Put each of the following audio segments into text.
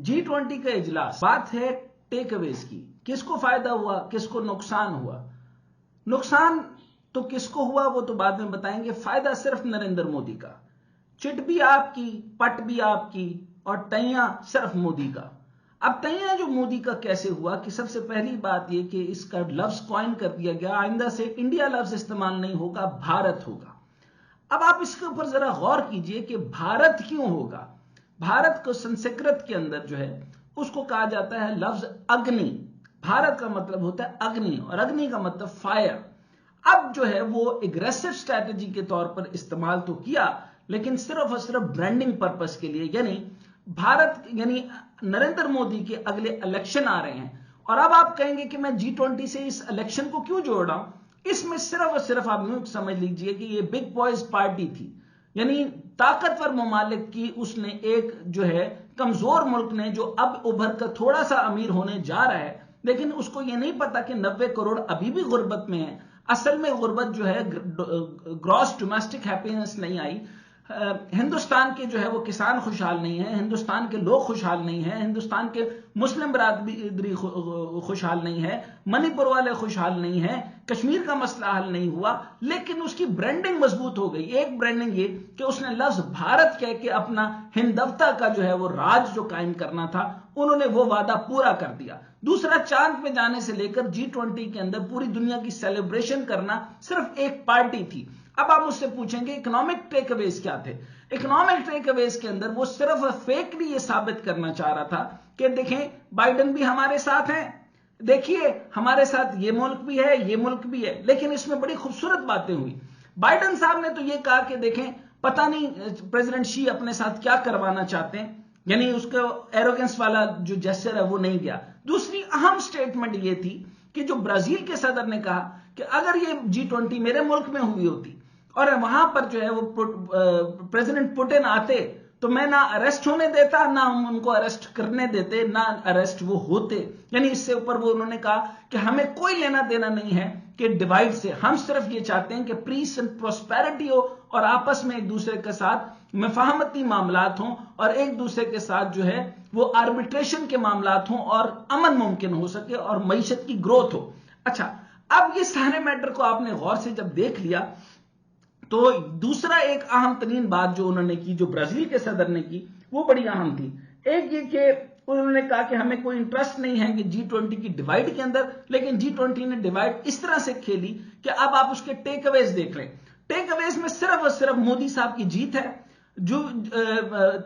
G20 का इजलास, बात है टेक अवेज की। किसको फायदा हुआ, किसको नुकसान हुआ? नुकसान तो किसको हुआ वो तो बाद में बताएंगे, फायदा सिर्फ नरेंद्र मोदी का। चिट भी आपकी, पट भी आपकी, और टैया सिर्फ मोदी का। अब तैया जो मोदी का कैसे हुआ कि सबसे पहली बात यह कि इसका लफ्ज कॉइन कर दिया गया, आइंदा से इंडिया लफ्ज इस्तेमाल नहीं होगा, भारत होगा। अब आप इसके ऊपर जरा गौर कीजिए कि भारत क्यों होगा। भारत को संस्कृत के अंदर जो है उसको कहा जाता है लफ्ज अग्नि। भारत का मतलब होता है अग्नि, और अग्नि का मतलब फायर। अब जो है वो एग्रेसिव स्ट्रैटेजी के तौर पर इस्तेमाल तो किया, लेकिन सिर्फ और सिर्फ ब्रांडिंग पर्पस के लिए। यानी भारत, यानी नरेंद्र मोदी के अगले इलेक्शन आ रहे हैं, और अब आप कहेंगे कि मैं G20 से इस इलेक्शन को क्यों जोड़ रहा हूं। इसमें सिर्फ और सिर्फ आप यूं समझ लीजिए कि ये बिग बॉयज पार्टी थी, यानी ताकतवर ममालिक की उसने एक जो है कमजोर मुल्क ने, जो अब उभर कर थोड़ा सा अमीर होने जा रहा है, लेकिन उसको यह नहीं पता कि 90 करोड़ अभी भी गुर्बत में है। असल में गुर्बत जो है ग्रॉस डोमेस्टिक हैप्पीनेस नहीं आई। हिंदुस्तान के जो है वो किसान खुशहाल नहीं है, हिंदुस्तान के लोग खुशहाल नहीं है, हिंदुस्तान के मुस्लिम बरादरी खुशहाल नहीं है, मणिपुर वाले खुशहाल नहीं है, कश्मीर का मसला हल नहीं हुआ, लेकिन उसकी ब्रांडिंग मजबूत हो गई। एक ब्रांडिंग ये कि उसने लफ्ज भारत कह के अपना हिंदवता का जो है वो राज जो कायम करना था, उन्होंने वो वादा पूरा कर दिया। दूसरा, चांद पे जाने से लेकर G20 के अंदर पूरी दुनिया की सेलिब्रेशन करना सिर्फ एक पार्टी थी। अब आप मुझसे पूछेंगे इकोनॉमिक टेक अवेज क्या थे। इकोनॉमिक टेक अवेज के अंदर वो सिर्फ फेकली ये साबित करना चाह रहा था कि देखें बाइडेन भी हमारे साथ हैं, देखिए हमारे साथ ये मुल्क भी है, ये मुल्क भी है। लेकिन इसमें बड़ी खूबसूरत बातें हुई। बाइडेन साहब ने तो ये कहा कि देखें पता नहीं प्रेसिडेंट शी अपने साथ क्या करवाना चाहते हैं, यानी उसका एरोगेंस वाला जो जेस्चर है वो नहीं गया। दूसरी अहम स्टेटमेंट ये थी कि जो ब्राजील के सदर ने कहा कि अगर ये G20 मेरे मुल्क में हुई होती और वहां पर जो है वो प्रेसिडेंट पुतिन आते, तो मैं ना अरेस्ट होने देता, ना हम उनको अरेस्ट करने देते, ना अरेस्ट वो होते। यानी इससे ऊपर वो उन्होंने कहा कि हमें कोई लेना देना नहीं है कि डिवाइड से, हम सिर्फ ये चाहते हैं कि पीस एंड प्रोस्पेरिटी हो और आपस में एक दूसरे के साथ मफाहमती मामलात हों और एक दूसरे के साथ जो है वो आर्बिट्रेशन के मामलात हों और अमन मुमकिन हो सके और मईशत की ग्रोथ हो। अच्छा, अब ये सारे मैटर को आपने गौर से जब देख लिया, तो दूसरा एक अहम तरीन बात जो उन्होंने की, जो ब्राजील के सदर ने की, वो बड़ी अहम थी। एक ये कि उन्होंने कहा कि हमें कोई इंटरेस्ट नहीं है कि G20 की डिवाइड के अंदर, लेकिन G20 ने डिवाइड इस तरह से खेली कि अब आप उसके टेक अवेज देख लें। टेक अवेज में सिर्फ और सिर्फ मोदी साहब की जीत है, जो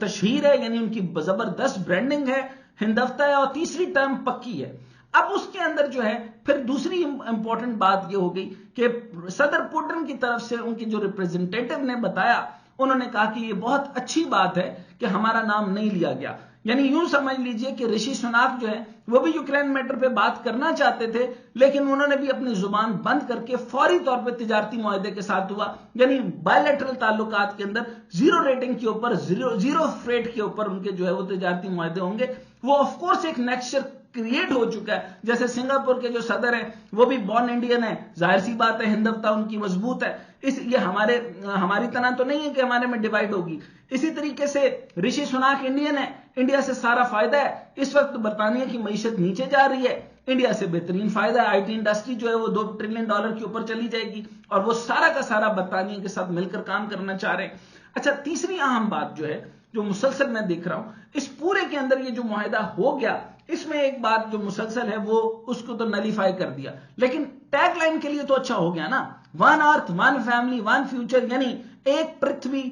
तशहीर है, यानी उनकी जबरदस्त ब्रांडिंग है, हिंदवता है, और तीसरी टर्म पक्की है। अब उसके अंदर जो है फिर दूसरी इंपॉर्टेंट बात यह हो गई कि सदर पुतिन की तरफ से उनके जो रिप्रेजेंटेटिव ने बताया, उन्होंने कहा कि यह बहुत अच्छी बात है कि हमारा नाम नहीं लिया गया। यानी यूं समझ लीजिए कि ऋषि सुनाक जो है वो भी यूक्रेन मैटर पे बात करना चाहते थे, लेकिन उन्होंने भी अपनी जुबान बंद करके फौरी तौर पे तिजारती मुआहदे के साथ हुआ, यानी बायलैटरल ताल्लुकात के अंदर जीरो रेटिंग के ऊपर, जीरो फ्रेट के ऊपर उनके जो है वो तिजारती मुआहदे होंगे। वो ऑफकोर्स एक नेक्स्ट क्रिएट हो चुका है। जैसे सिंगापुर के जो सदर हैं वो भी बॉर्न इंडियन है, जाहिर सी बात है हिंदवता उनकी मजबूत है। ये हमारी तरह तो नहीं है कि हमारे में डिवाइड होगी। इसी तरीके से ऋषि सुनाक इंडियन है, इंडिया से सारा फायदा है। इस वक्त बरतानिया की मईशत नीचे जा रही है, इंडिया से बेहतरीन फायदा है। आईटी इंडस्ट्री जो है वो $2 ट्रिलियन के ऊपर चली जाएगी, और वो सारा का सारा बरतानिया के साथ मिलकर काम करना चाह रहे हैं। अच्छा, तीसरी अहम बात जो है, जो मुसलसल मैं देख रहा हूं इस पूरे के अंदर, ये जो मुआहदा हो गया, इसमें एक बात जो मुसलसल है वो उसको तो नलीफाई कर दिया, लेकिन टैगलाइन के लिए तो अच्छा हो गया ना, one earth, one family, one future, यानी एक पृथ्वी,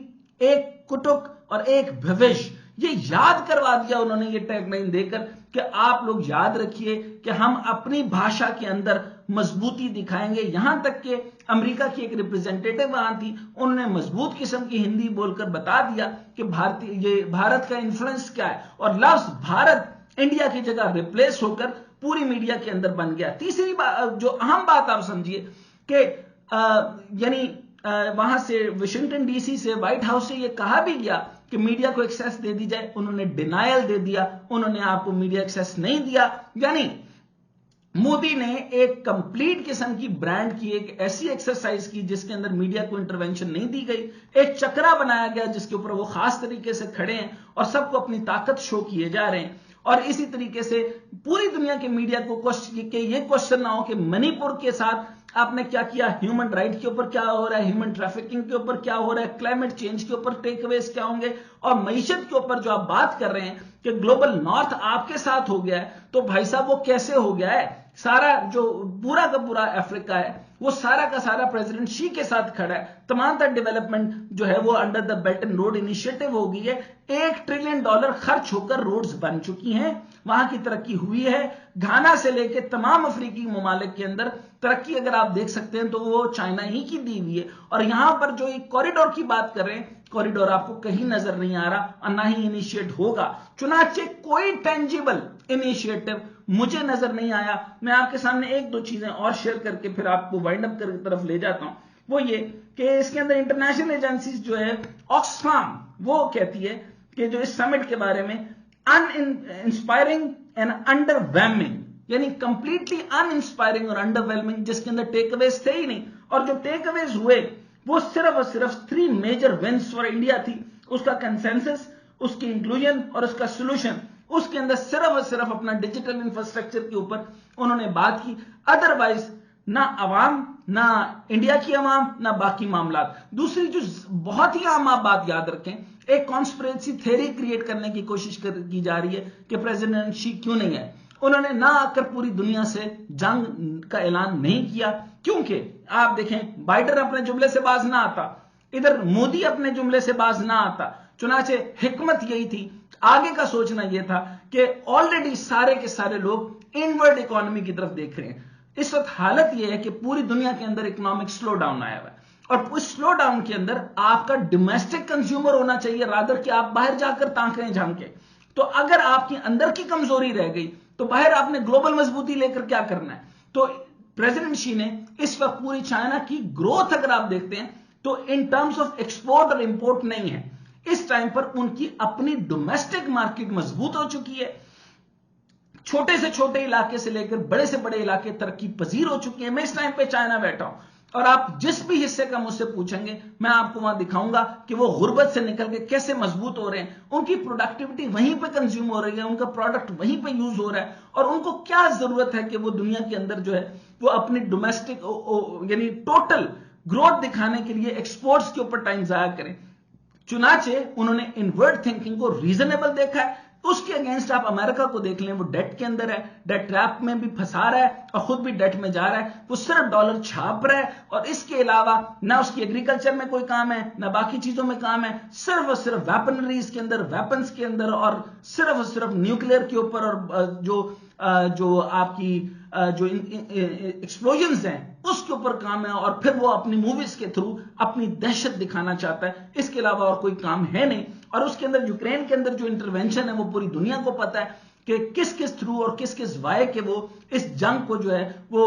एक कुटुक और एक भविष्य। ये याद करवा दिया उन्होंने ये टैगलाइन देकर कि आप लोग याद रखिए कि हम अपनी भाषा के अंदर मजबूती दिखाएंगे। यहां तक कि अमेरिका की एक रिप्रेजेंटेटिव वहां थी, उन्होंने मजबूत किस्म की हिंदी बोलकर बता दिया कि भारत का इन्फ्लुएंस क्या है, और लफ्ज भारत इंडिया की जगह रिप्लेस होकर पूरी मीडिया के अंदर बन गया। तीसरी जो अहम बात आप समझिए कि यानी वहां से वाशिंगटन डीसी से, व्हाइट हाउस से यह कहा भी गया कि मीडिया को एक्सेस दे दी जाए, उन्होंने डिनायल दे दिया, उन्होंने आपको मीडिया एक्सेस नहीं दिया। यानी मोदी ने एक कंप्लीट किस्म की ब्रांड की एक ऐसी एक्सरसाइज की जिसके अंदर मीडिया को इंटरवेंशन नहीं दी गई, एक चक्रा बनाया गया जिसके ऊपर वो खास तरीके से खड़े हैं और सबको अपनी ताकत शो किए जा रहे हैं। और इसी तरीके से पूरी दुनिया के मीडिया को ये क्वेश्चन ना हो कि मणिपुर के साथ आपने क्या किया, ह्यूमन राइट के ऊपर क्या हो रहा है, ह्यूमन ट्रैफिकिंग के ऊपर क्या हो रहा है, क्लाइमेट चेंज के ऊपर टेकअवेज क्या होंगे, और मईशत के ऊपर जो आप बात कर रहे हैं कि ग्लोबल नॉर्थ आपके साथ हो गया है, तो भाई साहब वो कैसे हो गया है? सारा जो पूरा का पूरा अफ्रीका है वो सारा का सारा प्रेसिडेंट शी के साथ खड़ा है। तमाम तर डेवलपमेंट जो है वो under the belt and road initiative हो गई है। $1 ट्रिलियन खर्च होकर रोड्स बन चुकी हैं, वहां की तरक्की हुई है। घाना से लेकर तमाम अफ्रीकी ममालिक के अंदर तरक्की अगर आप देख सकते हैं तो वो चाइना ही की दी हुई है। और यहां पर जो एक कॉरिडोर की बात कर रहे हैं, कॉरिडोर आपको कहीं नजर नहीं आ रहा और ना ही इनिशिएट होगा। चुनाचे कोई टेंजिबल इनिशिएटिव मुझे नजर नहीं आया। मैं आपके सामने एक दो चीजें और शेयर करके फिर आपको वाइंड अप की तरफ ले जाता हूं। वो ये कि इसके अंदर इंटरनेशनल एजेंसीज जो है, ऑक्सफाम वो कहती है कि जो इस समिट के बारे में अनइंस्पायरिंग एंड अंडरवेलमिंग, यानी कंप्लीटली अनइंस्पायरिंग और अंडरवेलमिंग, जिसके अंदर टेकअवेज थे ही नहीं। और जो टेकअवेज हुए वो सिर्फ और सिर्फ 3 मेजर विंस फॉर इंडिया थी। उसका कंसेंसस, उसकी इंक्लूजन और उसका सोल्यूशन। उसके अंदर सिर्फ और सिर्फ अपना डिजिटल इंफ्रास्ट्रक्चर के ऊपर उन्होंने बात की। अदरवाइज ना अवाम, ना इंडिया की अवाम, ना बाकी मामला। दूसरी जो बहुत ही आम आप बात याद रखें, एक कॉन्स्पिरेसी थ्योरी क्रिएट करने की कोशिश की जा रही है कि प्रेसिडेंट शी क्यों नहीं है। उन्होंने ना आकर पूरी दुनिया से जंग का ऐलान नहीं किया, क्योंकि आप देखें बाइडन अपने जुमले से बाज ना आता, इधर मोदी अपने जुमले से बाज ना आता। चुनाचे हिकमत यही थी, आगे का सोचना यह था कि ऑलरेडी सारे के सारे लोग इनवर्ड इकोनॉमी की तरफ देख रहे हैं। इस वक्त हालत यह है कि पूरी दुनिया के अंदर इकोनॉमिक स्लो डाउन आया हुआ है, और उस स्लो डाउन के अंदर आपका डोमेस्टिक कंज्यूमर होना चाहिए, रादर कि आप बाहर जाकर तांकरें झांके। तो अगर आपकी अंदर की कमजोरी रह गई तो बाहर आपने ग्लोबल मजबूती लेकर क्या करना है। तो प्रेसिडेंट शी ने इस वक्त पूरी चाइना की ग्रोथ अगर आप देखते हैं तो इन टर्म्स ऑफ एक्सपोर्ट और इंपोर्ट नहीं है। इस टाइम पर उनकी अपनी डोमेस्टिक मार्केट मजबूत हो चुकी है। छोटे से छोटे इलाके से लेकर बड़े से बड़े इलाके तरक्की पजीर हो चुके हैं। मैं इस टाइम पे चाइना बैठा हूं और आप जिस भी हिस्से का मुझसे पूछेंगे मैं आपको वहां दिखाऊंगा कि वो गुर्बत से निकल के कैसे मजबूत हो रहे हैं। उनकी प्रोडक्टिविटी वहीं पे कंज्यूम हो रही है, उनका प्रोडक्ट वहीं पे यूज हो रहा है, और उनको क्या जरूरत है कि वो दुनिया के अंदर जो है वो अपनी डोमेस्टिक यानी टोटल ग्रोथ दिखाने के लिए एक्सपोर्ट्स के ऊपर टाइम जाया करें। चुनाचे उन्होंने इनवर्ड थिंकिंग को रीजनेबल देखा है। उसके अगेंस्ट आप अमेरिका को देख लें, वो डेट के अंदर है, डेट ट्रैप में भी फंसा रहा है और खुद भी डेट में जा रहा है। वो सिर्फ डॉलर छाप रहा है और इसके अलावा ना उसकी एग्रीकल्चर में कोई काम है, ना बाकी चीजों में काम है। सिर्फ और सिर्फ वेपनरीज के अंदर, वेपन्स के अंदर, और सिर्फ न्यूक्लियर के ऊपर, और जो आपकी जो एक्सप्लोजन्स हैं उसके ऊपर काम है, और फिर वो अपनी मूवीज के थ्रू अपनी दहशत दिखाना चाहता है। इसके अलावा और कोई काम है नहीं। और उसके अंदर यूक्रेन के अंदर जो इंटरवेंशन है वो पूरी दुनिया को पता है कि किस किस थ्रू और किस किस वाय के वो इस जंग को जो है वो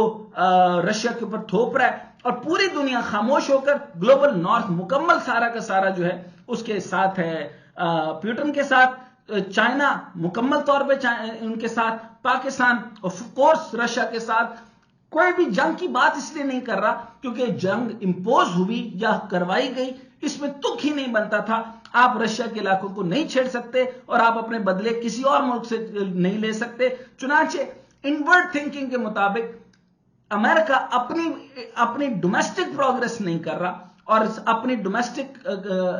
रशिया के ऊपर थोप रहा है। और पूरी दुनिया खामोश होकर ग्लोबल नॉर्थ मुकम्मल सारा का सारा जो है उसके साथ है, पुतिन के साथ, चाइना मुकम्मल तौर पे उनके साथ, पाकिस्तान ऑफ कोर्स रशिया के साथ। कोई भी जंग की बात इसलिए नहीं कर रहा क्योंकि जंग इंपोज हुई या करवाई गई, इसमें तुक ही नहीं बनता था। आप रशिया के इलाकों को नहीं छेड़ सकते और आप अपने बदले किसी और मुल्क से नहीं ले सकते। चुनाचे इनवर्ड थिंकिंग के मुताबिक अमेरिका अपनी डोमेस्टिक प्रोग्रेस नहीं कर रहा और अपनी डोमेस्टिक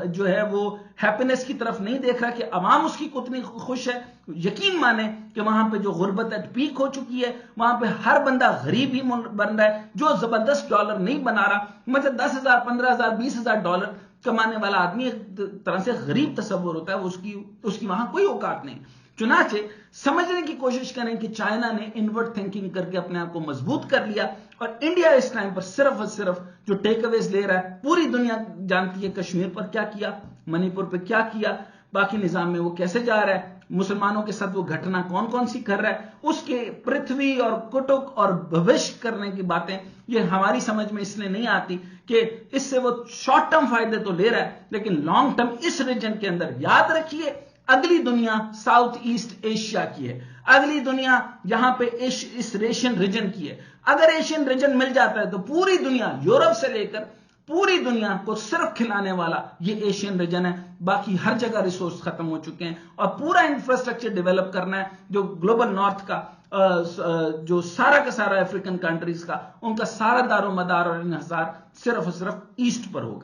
जो है वो हैप्पीनेस की तरफ नहीं देख रहा कि अवाम उसकी कितनी खुश है। यकीन माने कि वहां पे जो गुर्बत एट पीक हो चुकी है, वहां पे हर बंदा गरीब ही बन रहा है। जो जबरदस्त डॉलर नहीं बना रहा, मतलब 10,000, 15,000, 20,000 डॉलर कमाने वाला आदमी एक तरह से गरीब तस्वुर होता है, उसकी वहां कोई औकात नहीं। चुनाचे समझने की कोशिश करें कि चाइना ने इनवर्ड थिंकिंग करके अपने आप को मजबूत कर लिया, और इंडिया इस टाइम पर सिर्फ और सिर्फ जो टेकअवेज ले रहा है। पूरी दुनिया जानती है कश्मीर पर क्या किया, मणिपुर पर क्या किया, बाकी निजाम में वो कैसे जा रहा है, मुसलमानों के साथ वो घटना कौन कौन सी कर रहा है, उसके पृथ्वी और कुटुक और भविष्य करने की बातें ये हमारी समझ में इसलिए नहीं आती कि इससे वो शॉर्ट टर्म फायदे तो ले रहा है, लेकिन लॉन्ग टर्म इस रीजन के अंदर याद रखिए अगली दुनिया साउथ ईस्ट एशिया की है, अगली दुनिया यहां पे इस एशियन रीजन की है। अगर एशियन रीजन मिल जाता है तो पूरी दुनिया, यूरोप से लेकर पूरी दुनिया को सिर्फ खिलाने वाला ये एशियन रीजन है। बाकी हर जगह रिसोर्स खत्म हो चुके हैं और पूरा इंफ्रास्ट्रक्चर डेवलप करना है जो ग्लोबल नॉर्थ का जो सारा का सारा अफ्रीकन कंट्रीज का उनका सारा दारोमदार और इन्हिसार सिर्फ और सिर्फ ईस्ट पर होगा।